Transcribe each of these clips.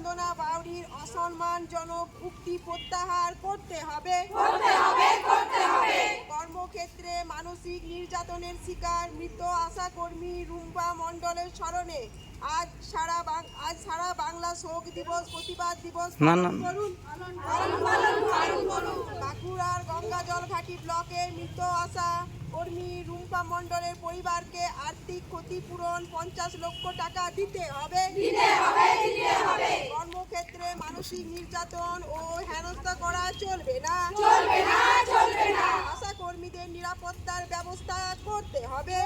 চন্দনা বাউরির অসম্মানজনক উক্তি প্রত্যাহার করতে হবে। কর্মক্ষেত্রে মানসিক নির্যাতনের শিকার মৃত আশাকর্মী রুম্পা মণ্ডলের স্মরণে আজ সারা বাংলা শোক দিবস, প্রতিবাদ দিবস বাঁকুড়ার গঙ্গাজল ঘাটি ব্লকের মৃত আশা কর্মী রুম্পা মণ্ডলের পরিবারকে আর্থিক ক্ষতিপূরণ 50 লক্ষ টাকা দিতে হবে। কর্মক্ষেত্রে মানসিক নির্যাতন ও হেনস্থা করা চলবে না। আশা কর্মীদের নিরাপত্তার ব্যবস্থা করতে হবে।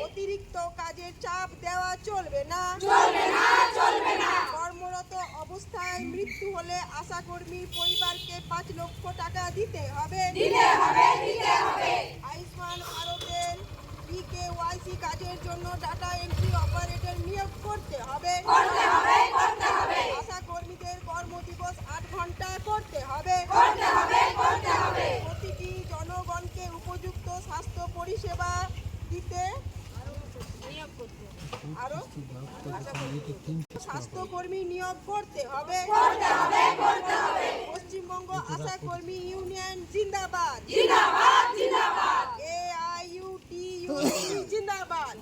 অতিরিক্ত কাজের চাপ দেওয়া চলবে না। কর্মরত অবস্থায় মৃত্যু হলে আশা কর্মীর পরিবারকে 5 লক্ষ টাকা দিতে হবে। আয়ুষ্মান ভারতের PKYC কাজের জন্য ডাটা এন্ট্রি অপারেটর নিয়োগ করতে হবে। আশা কর্মীদের কর্মদিবস 8 ঘন্টা করতে হবে। প্রতিটি জনগণকে উপযুক্ত স্বাস্থ্য পরিষেবা দিতে আরো স্বাস্থ্যকর্মী নিয়োগ করতে হবে। পশ্চিমবঙ্গ আশা কর্মী ইউনিয়ন জিন্দাবাদ। AIUTU জিন্দাবাদ।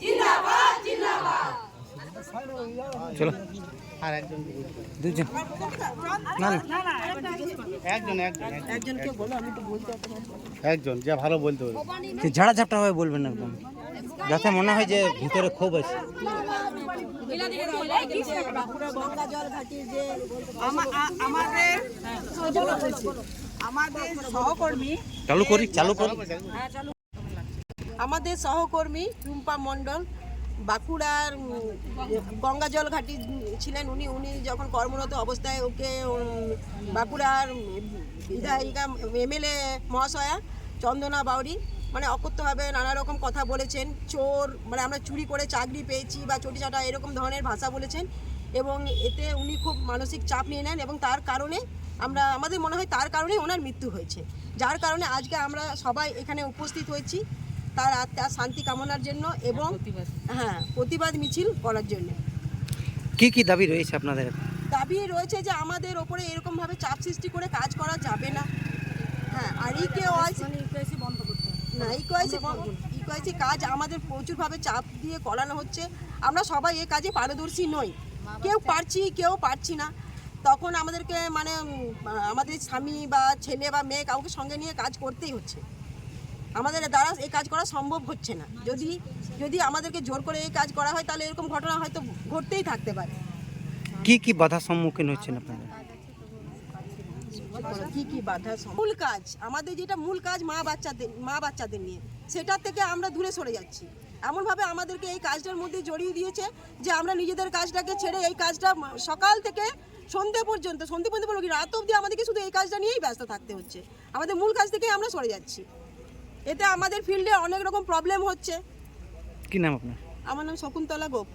চলো আর একজন দুজন একজনকে বলো, আমি তো বলতে একজন যা ভালো বলতে পারে ঝাড়া ঝাপটা হয়ে বলবেন একদম, যাতে মনে হয় যে ভিতরে ক্ষোভ আছে। আমাদের সহকর্মী আমাদের সহকর্মী রুম্পা মণ্ডল বাঁকুড়ার গঙ্গাজল ঘাটি ছিলেন। উনি যখন কর্মরত অবস্থায় ওকে বাঁকুড়ার বিধায়িকা MLA মহাশয়া চন্দনা বাউরি মানে অকথ্যভাবে নানা রকম কথা বলেছেন। চোর মানে আমরা চুরি করে চাকরি পেয়েছি বা চটিচাটা এরকম ধরনের ভাষা বলেছেন এবং এতে উনি খুব মানসিক চাপ নিয়ে নেন এবং তার কারণে আমাদের মনে হয় তার কারণেই ওনার মৃত্যু হয়েছে। যার কারণে আজকে আমরা সবাই এখানে উপস্থিত হয়েছি তার আত্মার শান্তি কামনার জন্য এবং প্রতিবাদ মিছিল করার জন্য। কি দাবি রয়েছে আপনাদের? দাবি রয়েছে যে আমাদের ওপরে এরকমভাবে চাপ সৃষ্টি করে কাজ করা যাবে না। আর ইকোয়াইসি কাজ আমাদের প্রচুরভাবে চাপ দিয়ে করানো হচ্ছে। আমরা সবাই এই কাজে পারদর্শী নই, কেউ পারছি কেউ পারছি না। তখন আমাদেরকে মানে আমাদের স্বামী বা ছেলে বা মেয়ে কাউকে সঙ্গে নিয়ে কাজ করতেই হচ্ছে। আমাদের দ্বারা এই কাজ করা সম্ভব হচ্ছে না। যদি আমাদেরকে জোর করে এই কাজ করা হয় তাহলে এরকম ঘটনা হয়তো ঘটতেই থাকতে পারে। কি বাধার সম্মুখীন হচ্ছেন আপনারা? কি বাধা? মূল কাজ আমাদের যেটা মূল কাজ মা বাচ্চাদের নিয়ে, সেটা থেকে আমরা দূরে সরে যাচ্ছি। এমনভাবে আমাদেরকে এই কাজটার মধ্যে জড়িয়ে দিয়েছে যে আমরা নিজেদের কাজটাকে ছেড়ে এই কাজটা সকাল থেকে সন্ধে পর্যন্ত রাত অবধি আমাদেরকে শুধু এই কাজটা নিয়েই ব্যস্ত থাকতে হচ্ছে। আমাদের মূল কাজ থেকে আমরা সরে যাচ্ছি। এতে আমাদের ফিল্ডে অনেক রকম প্রবলেম হচ্ছে। কি নাম আপনার? আমার নাম শকুন্তলা গোপ।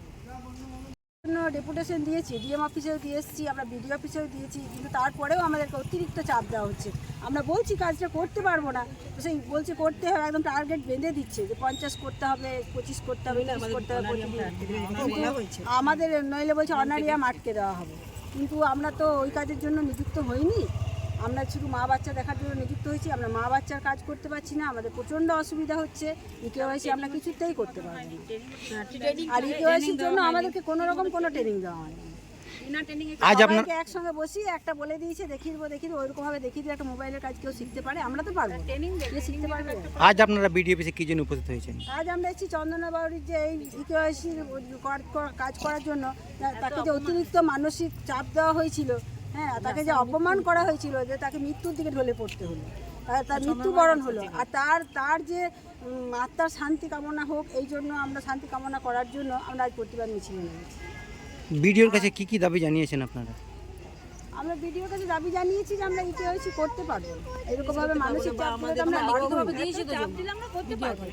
ডেপুটেশন দিয়েছি, ডিএম অফিসেও দিয়ে এসেছি, আমরা বিডিও অফিসেও দিয়েছি, কিন্তু তারপরেও আমাদেরকে অতিরিক্ত চাপ দেওয়া হচ্ছে। আমরা বলছি কাজটা করতে পারবো না, সেই বলছে করতে হবে, একদম টার্গেট বেঁধে দিচ্ছে যে 50 করতে হবে, 25 করতে হবে, 30 করতে হবে প্রতিদিন। আমাদের নইলে বলছে অনারিয়াম আটকে দেওয়া হবে, কিন্তু আমরা তো ওই কাজের জন্য নিযুক্ত হইনি। আমরা শুধু মা বাচ্চা দেখার জন্য নিযুক্ত হয়েছি। আমরা মা বাচ্চার কাজ করতে পারছি না, আমাদের প্রচণ্ড অসুবিধা হচ্ছে। ইকেওয়াইসি আমরা কিছুতেই করতে পারবো না। আর ইকেওয়াইসির জন্য আমাদেরকে কোনো রকম কোনো ট্রেনিং দেওয়া হয়নি। আজ আপনাকে একসঙ্গে বসি একটা বলে দিয়েছে দেখিয়ে দেবো ওইরকমভাবে দেখিয়ে দিয়ে একটা মোবাইলের কাজ কেউ শিখতে পারে, আমরা তো পারবো, শিখতে পারবে। আজ আপনারা বিডিও অফিসে কি জন্য উপস্থিত হয়েছেন? আজ আমরা এসেছি চন্দনা বাউরির যে এই ইকেওয়াইসির কাজ করার জন্য তাকে যে অতিরিক্ত মানসিক চাপ দেওয়া হয়েছিল, তাকে যে অপমান করা হয়েছিল, যে তাকে মৃত্যুর দিকে ঢলে পড়তে হলো, তার মৃত্যুবরণ হলো, আর তার যে আত্মার শান্তি কামনা হোক, এই জন্য আমরা শান্তি কামনা করার জন্য আমরা আজ প্রতিবাদ মিছিলে নেমেছি। বিডিওর কাছে কি দাবি জানিয়েছেন আপনারা? আমরা বিডিওর কাছে দাবি জানিয়েছি যে আমরা ইকেওয়াইসি করতে পারবো, এরকমভাবে মানসিক চাপ দিলে আমরা করতে পারবো।